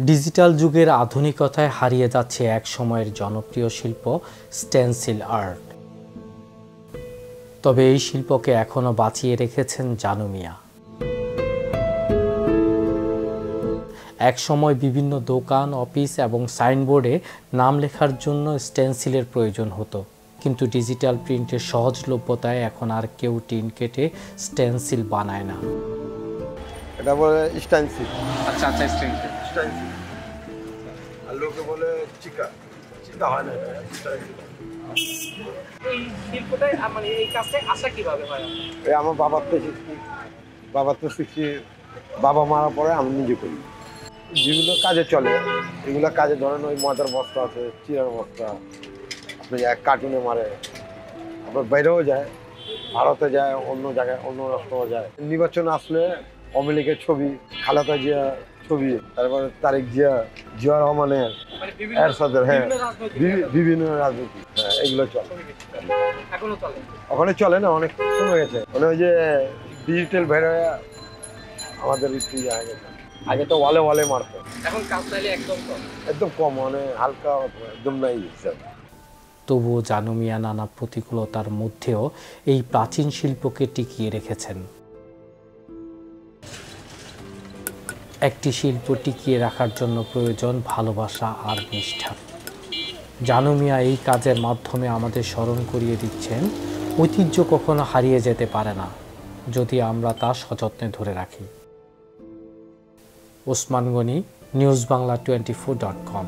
Digital যুগের আধুনিকতায় হারিয়ে যাচ্ছে এক সময়ের জনপ্রিয় শিল্প স্টেনসিল আর্ট। তবে এই শিল্পকে এখনো বাঁচিয়ে রেখেছেন জানু মিয়া। এক সময় বিভিন্ন দোকান, অফিস এবং সাইনবোর্ডে নাম লেখার জন্য স্টেনসিলের প্রয়োজন হতো, কিন্তু ডিজিটাল প্রিন্টের সহজলভ্যতায় এখন আর কেউ টিন কেটে স্টেনসিল বানায় না। এটা বলে স্টেনসিল। আচ্ছা আচ্ছা, স্টেনসিল। আর লোকে বলে চিকা হয় না। এই শিল্পটাই মানে এই কাজটাই আসা কিভাবে হয়? এই আমার বাবার তো শিখছি। বাবা মারার পরে আমি নিজে করি। যেগুলো কাজে চলে এগুলো কাজে ধরেন ওই মজার বস্তা আছে, চিরার বস্তা, আপনি এক কার্টুনে মারে, আবার বাইরেও যায়, ভারতে যায়, অন্য জায়গায় অন্য রাষ্ট্রেও যায়। নির্বাচন আসলে আওয়ামী লীগের ছবি, খালেদা জিয়া ছবি, তারপরে তারেক জিয়া রহমানের, এরশাদের, হ্যাঁ বিভিন্ন রাজনীতি, হ্যাঁ এগুলো চলে। ওখানে চলে না, অনেক কমে গেছে। মানে ওই যে ডিজিটাল বাইরে আমাদের হয়ে গেছে। আগে তো ওয়ালে মারতো, এখন কাজ চাইলে একদম কম, মানে হালকা, একদম নাই। তবুও জানু মিয়া নানা প্রতিকূলতার মধ্যেও এই প্রাচীন শিল্পকে টিকিয়ে রেখেছেন। একটি শিল্প টিকিয়ে রাখার জন্য প্রয়োজন ভালোবাসা আর নিষ্ঠা। জানু মিয়া এই কাজের মাধ্যমে আমাদের স্মরণ করিয়ে দিচ্ছেন, ঐতিহ্য কখনো হারিয়ে যেতে পারে না যদি আমরা তা সযত্নে ধরে রাখি। Osman Gani, news Bangla 24.com।